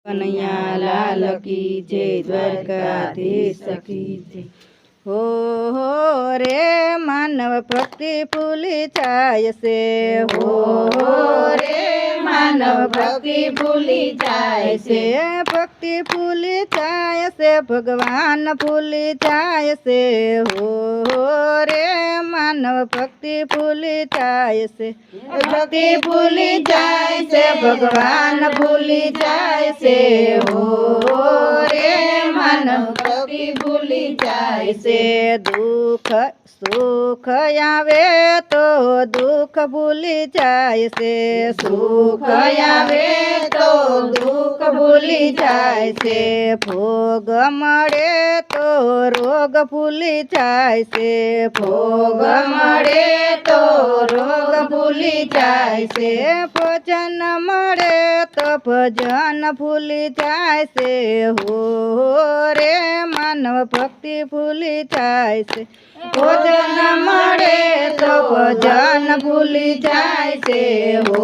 કનૈયા લાલ કી જય, દ્વારકાધીશ કી જય। હો રે માનવ ભક્તિ ભૂલી જાય છે, હો રે માનવ ભક્તિ ભૂલી જાય છે, ભક્તિ ભૂલી જાય છે, ભગવાન ભૂલી જાય છે, હો રે માનવ ભક્તિ ભૂલી જાય છે, ભક્તિ ભૂલી જાય છે, ભગવાન ભૂલી જાય છે, હો રે માનવ ભક્તિ ભૂલી જાય છે। દુઃખ સુખ આવે તો દુઃખ ભૂલી જાય છે, સુખ આવે તો દુઃખ ભૂલી જાય છે, ભોગ મળે તો રોગ ભૂલી જાય છે, ભોગ મળે તો રોગ ભૂલી જાય છે, ભજન મળે તો ભજન ભૂલી જાય છે, હો રે માનવ ભક્તિ ભૂલી જાય છે, ભજન મળે તો ભજન ભૂલી જાય છે, હો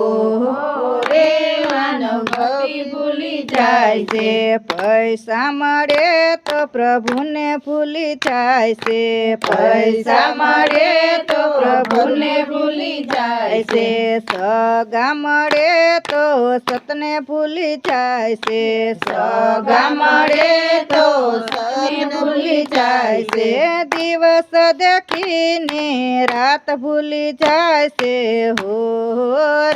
રે માનવ ભક્તિ ભૂલી જાય છે, પૈસા મળે તો પ્રભુને ભૂલી જાય છે, પૈસા મળે તો પ્રભુને ભૂલી જાય છે, સગા મળે તો સતને ભૂલી જાય છે, સગા મળે તો સતને ભૂલી જાય છે, દિવસ દેખીને રાત ભૂલી જાય છે, હો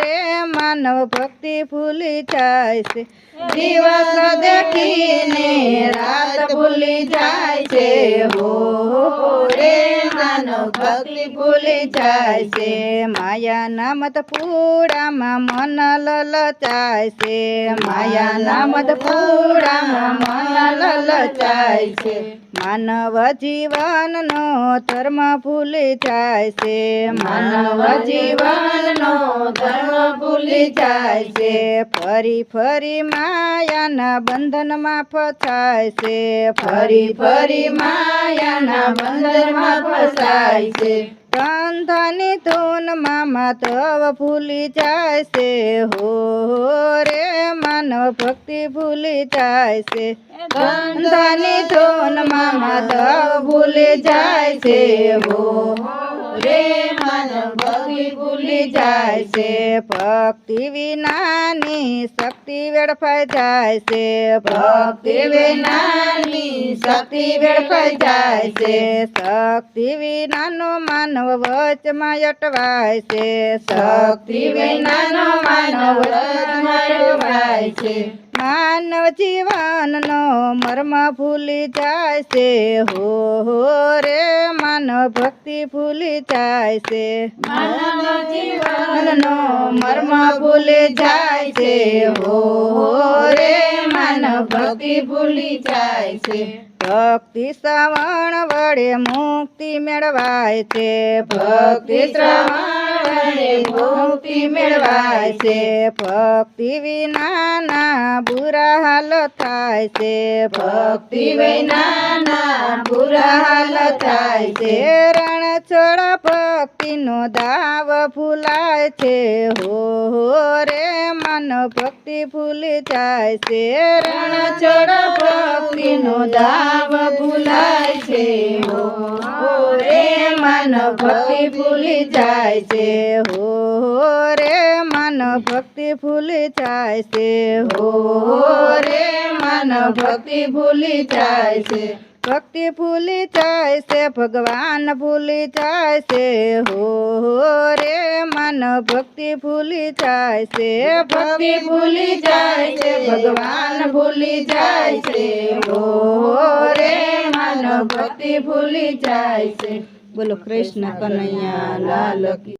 રે માનવ ભક્તિ ભૂલી જાય છે, દિવસ દેખીને રાત ભૂલી જાય છે, હો રે માનવ ભક્તિ ભૂલી જાય છે, માયાના મત પૂડામાં મન લલચાય છે, માયાના મત પૂડામાં મન લલચાય છે, માનવ જીવનનો ધર્મ ભૂલી જાય છે, માનવ જીવનનો ધર્મ ભૂલી જાય છે, ફરી ફરી માયાના બંધનમાં ફસાય છે, ફરી ફરી માયાના બંધનમાં ફસાય છે, કંધાની ધૂનમાં માધવ ભૂલી જાય છે, હો રે માનવ ભક્તિ ભૂલી જાય છે, કંધાની ધૂનમાં માધવ ભૂલી જાય છે, હો રે માનવ ભક્તિ ભૂલી જાય છે, ભક્તિ વિનાની શક્તિ વેડફાઈ જાય છે, ભક્તિ વિનાની શક્તિ વેડફાઈ જાય છે, શક્તિ વિનાનો માનવ વચમાં અટવાય છે, શક્તિ વિનાનો માનવ વચમાં અટવાય છે, માનવ જીવનનો મર્મ ભૂલી જાય છે, હો રે માનવ ભક્તિ ભૂલી જાય છે, માનવ જીવનનો મર્મ ભૂલી જાય છે, હો રે માનવ ભક્તિ ભૂલી જાય છે, ભક્તિ શ્રવણ વડે મુક્તિ મેળવાય છે, ભક્તિ શ્રવણ વડે મુક્તિ મેળવાય છે, ભક્તિ વિનાના બુરા હાલ થાય છે, ભક્તિ વિનાના બુરા હાલ થાય છે, રણછોડ ભક્તિનો દાવ ભૂલાય છે, હો રે માનવ ભક્તિ ભૂલી જાય છે, રણછોડ ભક્તિનો દાવ ભૂલાય છે, હો રે માનવ ભક્તિ ભૂલી જાય છે, હો રે માનવ ભક્તિ ભૂલી જાય છે, હો રે માનવ ભક્તિ ભૂલી જાય છે, ભક્તિ ભૂલી જાય છે, ભગવાન ભૂલી જાય છે, હો રે માનવ ભક્તિ ભૂલી જાય છે, ભક્તિ ભૂલી જાય છે, ભગવાન ભૂલી જાય છે, હો રે માનવ ભક્તિ ભૂલી જાય છે। બોલો કૃષ્ણ કનૈયા લાલ કી।